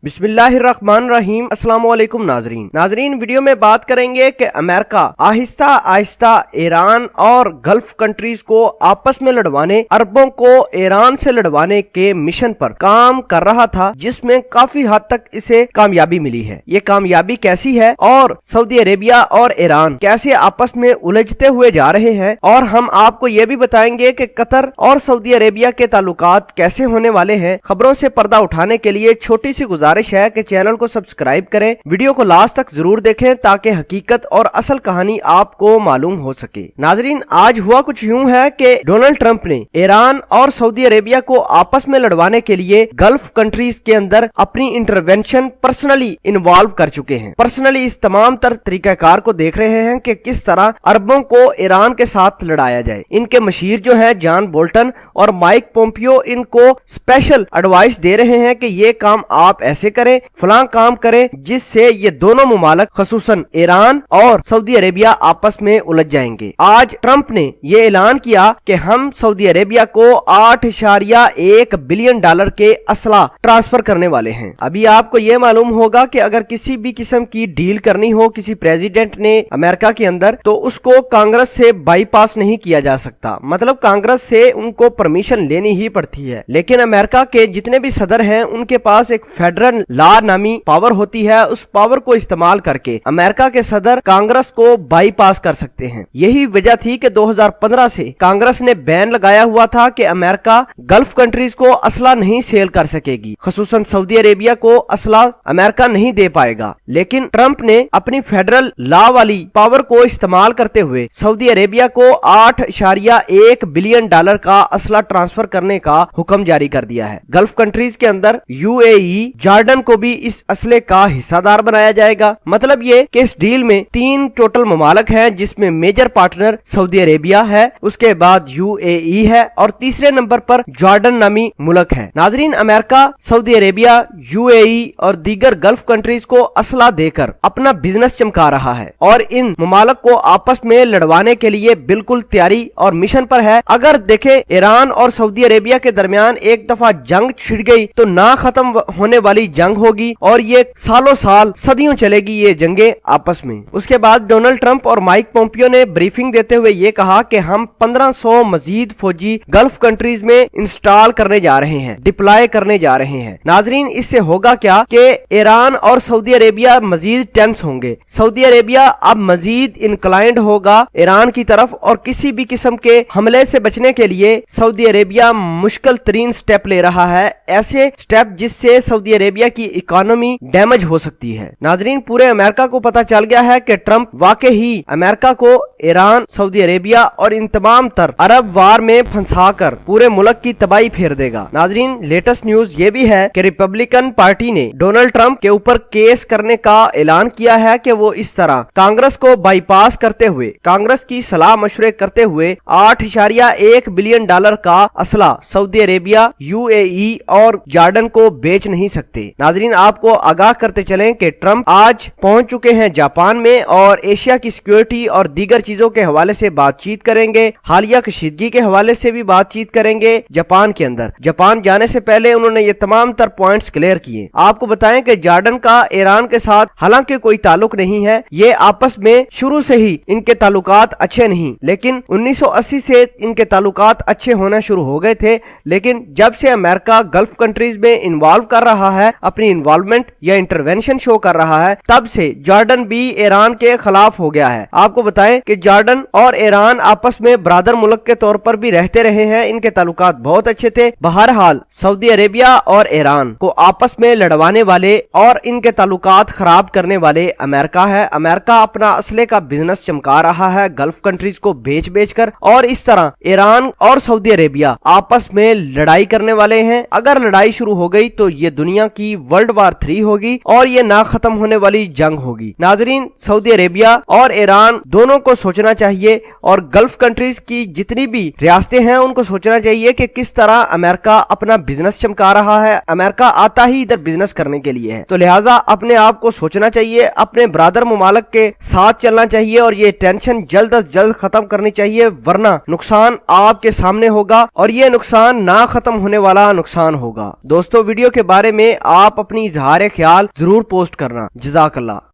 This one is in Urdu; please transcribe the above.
بسم اللہ الرحمن الرحیم۔ السلام علیکم ناظرین ویڈیو میں بات کریں گے کہ امریکہ آہستہ آہستہ ایران اور گلف کنٹریز کو آپس میں لڑوانے، عربوں کو ایران سے لڑوانے کے مشن پر کام کر رہا تھا، جس میں کافی حد تک اسے کامیابی ملی ہے۔ یہ کامیابی کیسی ہے اور سعودی عربیہ اور ایران کیسے آپس میں الجھتے ہوئے جا رہے ہیں، اور ہم آپ کو یہ بھی بتائیں گے کہ قطر اور سعودی عربیہ کے تعلقات کیسے ہونے والے ہیں۔ خبروں سے پردہ اٹھانے کے لیے چھوٹی سی گزارش ہے کہ چینل کو سبسکرائب کریں، ویڈیو کو لاسٹ تک ضرور دیکھیں تاکہ حقیقت اور اصل کہانی آپ کو معلوم ہو سکے۔ ناظرین، آج ہوا کچھ یوں ہے کہ ڈونلڈ ٹرمپ نے ایران اور سعودی عربیہ کو آپس میں لڑوانے کے لیے گلف کنٹریز کے اندر اپنی انٹروینشن پرسنلی انوالو کر چکے ہیں۔ پرسنلی اس تمام تر طریقہ کار کو دیکھ رہے ہیں کہ کس طرح عربوں کو ایران کے ساتھ لڑایا جائے۔ ان کے مشیر جو ہیں جان بولٹن اور مائک پومپیو ان کو اسپیشل ایڈوائس دے رہے ہیں کہ یہ کام آپ ایسے کریں، فلاں کام کریں، جس سے یہ دونوں ممالک خصوصاً ایران اور سعودی عربیہ آپس میں الجھ جائیں گے۔ آج ٹرمپ نے یہ اعلان کیا کہ ہم سعودی عربیہ کو $8.1 بلین کے اسلحہ ٹرانسفر کرنے والے ہیں۔ ابھی آپ کو یہ معلوم ہوگا کہ اگر کسی بھی قسم کی ڈیل کرنی ہو کسی پریزیڈنٹ نے امریکہ کے اندر، تو اس کو کانگریس سے بائی پاس نہیں کیا جا سکتا، مطلب کانگریس سے ان کو پرمیشن لینی ہی پڑتی ہے۔ لیکن امریکہ کے جتنے بھی صدر ہیں ان کے پاس ایک فیڈرل لا نامی پاور ہوتی ہے، اس پاور کو استعمال کر کے امریکہ کے صدر کانگریس کو بائی پاس کر سکتے ہیں۔ یہی وجہ تھی کہ 2015 سے کانگریس نے بین لگایا ہوا تھا کہ امریکہ گلف کنٹریز کو اسلحہ نہیں سیل کر سکے گی، خصوصاً سعودی عربیہ کو اسلحہ امریکہ نہیں دے پائے گا۔ لیکن ٹرمپ نے اپنی فیڈرل لا والی پاور کو استعمال کرتے ہوئے سعودی عربیہ کو $8.1 بلین کا اسلحہ ٹرانسفر کرنے کا حکم جاری کر دیا ہے۔ گلف کنٹریز کے اندر UAE، جارڈن کو بھی اس اسلحے کا حصہ دار بنایا جائے گا۔ مطلب یہ کہ اس ڈیل میں 3 ٹوٹل ممالک ہیں، جس میں میجر پارٹنر سعودی عربیہ ہے، اس کے بعد UAE ہے، اور تیسرے نمبر پر جارڈن نامی ملک ہے۔ ناظرین، امریکہ سعودی عربیہ، UAE اور دیگر گلف کنٹریز کو اسلحہ دے کر اپنا بزنس چمکا رہا ہے، اور ان ممالک کو آپس میں لڑوانے کے لیے بالکل تیاری اور مشن پر ہے۔ اگر دیکھیں ایران اور سعودی عربیہ کے درمیان ایک دفعہ جنگ چھڑ گئی تو نہ ختم ہونے والی جنگ ہوگی، اور یہ سالوں سال صدیوں چلے گی یہ جنگیں آپس میں۔ اس کے بعد ڈونلڈ ٹرمپ اور مائک پومپیو نے بریفنگ دیتے ہوئے یہ کہا کہ ہم 1500 مزید فوجی گلف کنٹریز میں انسٹال کرنے جا رہے ہیں، ڈپلائے کرنے جا رہے ہیں۔ ناظرین، اس سے ہوگا کیا کہ ایران اور سعودی عربیہ مزید ٹینس ہوں گے۔ سعودی عربیہ اب مزید انکلائنڈ ہوگا ایران کی طرف، اور کسی بھی قسم کے حملے سے بچنے کے لیے سعودی عربیہ مشکل ترین سٹیپ لے رہا ہے، ایسے سٹیپ جس سے سعودی عربیہ کی اکانومی ڈیمیج ہو سکتی ہے۔ ناظرین، پورے امریکہ کو پتا چل گیا ہے کہ ٹرمپ واقعی امریکہ کو ایران، سعودی عربیہ اور ان تمام تر عرب وار میں پھنسا کر پورے ملک کی تباہی پھیر دے گا۔ ناظرین، لیٹسٹ نیوز یہ بھی ہے کہ ریپبلکن پارٹی نے ڈونلڈ ٹرمپ کے اوپر کیس کرنے کا اعلان کیا ہے کہ وہ اس طرح کانگریس کو بائی پاس کرتے ہوئے، کانگریس کی صلاح مشورے کرتے ہوئے $8.1 بلین کا اسلحہ سعودی عربیہ، UAE اور جارڈن کو بیچ نہیں سکتے۔ ناظرین، آپ کو آگاہ کرتے چلیں کہ ٹرمپ آج پہنچ چکے ہیں جاپان میں، اور ایشیا کی سیکیورٹی اور دیگر چیزوں کے حوالے سے بات چیت کریں گے، حالیہ کشیدگی کے حوالے سے بھی بات چیت کریں گے جاپان کے اندر۔ جاپان جانے سے پہلے انہوں نے یہ تمام تر پوائنٹس کلیئر کیے۔ آپ کو بتائیں کہ جارڈن کا ایران کے ساتھ حالانکہ کوئی تعلق نہیں ہے، یہ آپس میں شروع سے ہی ان کے تعلقات اچھے نہیں، لیکن 1980 سے ان کے تعلقات اچھے ہونا شروع ہو گئے تھے۔ لیکن جب سے امریکہ گلف کنٹریز میں انوالو کر رہا ہے، اپنی انوالومنٹ یا انٹروینشن شو کر رہا ہے، تب سے جارڈن بھی ایران کے خلاف ہو گیا ہے۔ آپ کو بتائیں کہ جارڈن اور ایران آپس میں برادر ملک کے طور پر بھی رہتے رہے ہیں، ان کے تعلقات بہت اچھے تھے۔ بہرحال سعودی عربیہ اور ایران کو آپس میں لڑوانے والے اور ان کے تعلقات خراب کرنے والے امریکہ ہے۔ امریکہ اپنا اسلحے کا بزنس چمکا رہا ہے گلف کنٹریز کو بیچ کر، اور اس طرح ایران اور سعودی عربیہ آپس میں لڑائی کرنے والے ہیں۔ اگر لڑائی شروع ہو گئی تو یہ دنیا کی ورلڈ وار 3 ہوگی، اور یہ نہ ختم ہونے والی جنگ ہوگی۔ ناظرین، سعودی عربیہ اور ایران دونوں کو سوچنا چاہیے، اور گلف کنٹریز کی جتنی بھی ریاستیں ہیں ان کو سوچنا چاہیے کہ کس طرح امریکہ اپنا بزنس چمکا رہا ہے۔ امریکہ آتا ہی ادھر بزنس کرنے کے لیے ہے، تو لہٰذا اپنے آپ کو سوچنا چاہیے، اپنے برادر ممالک کے ساتھ چلنا چاہیے، اور یہ ٹینشن جلد از جلد ختم کرنی چاہیے، ورنہ نقصان آپ کے سامنے ہوگا، اور یہ نقصان نہ ختم ہونے والا نقصان ہوگا۔ دوستو ویڈیو کے بارے میں آپ اپنی اظہار خیال ضرور پوسٹ کرنا۔ جزاک اللہ۔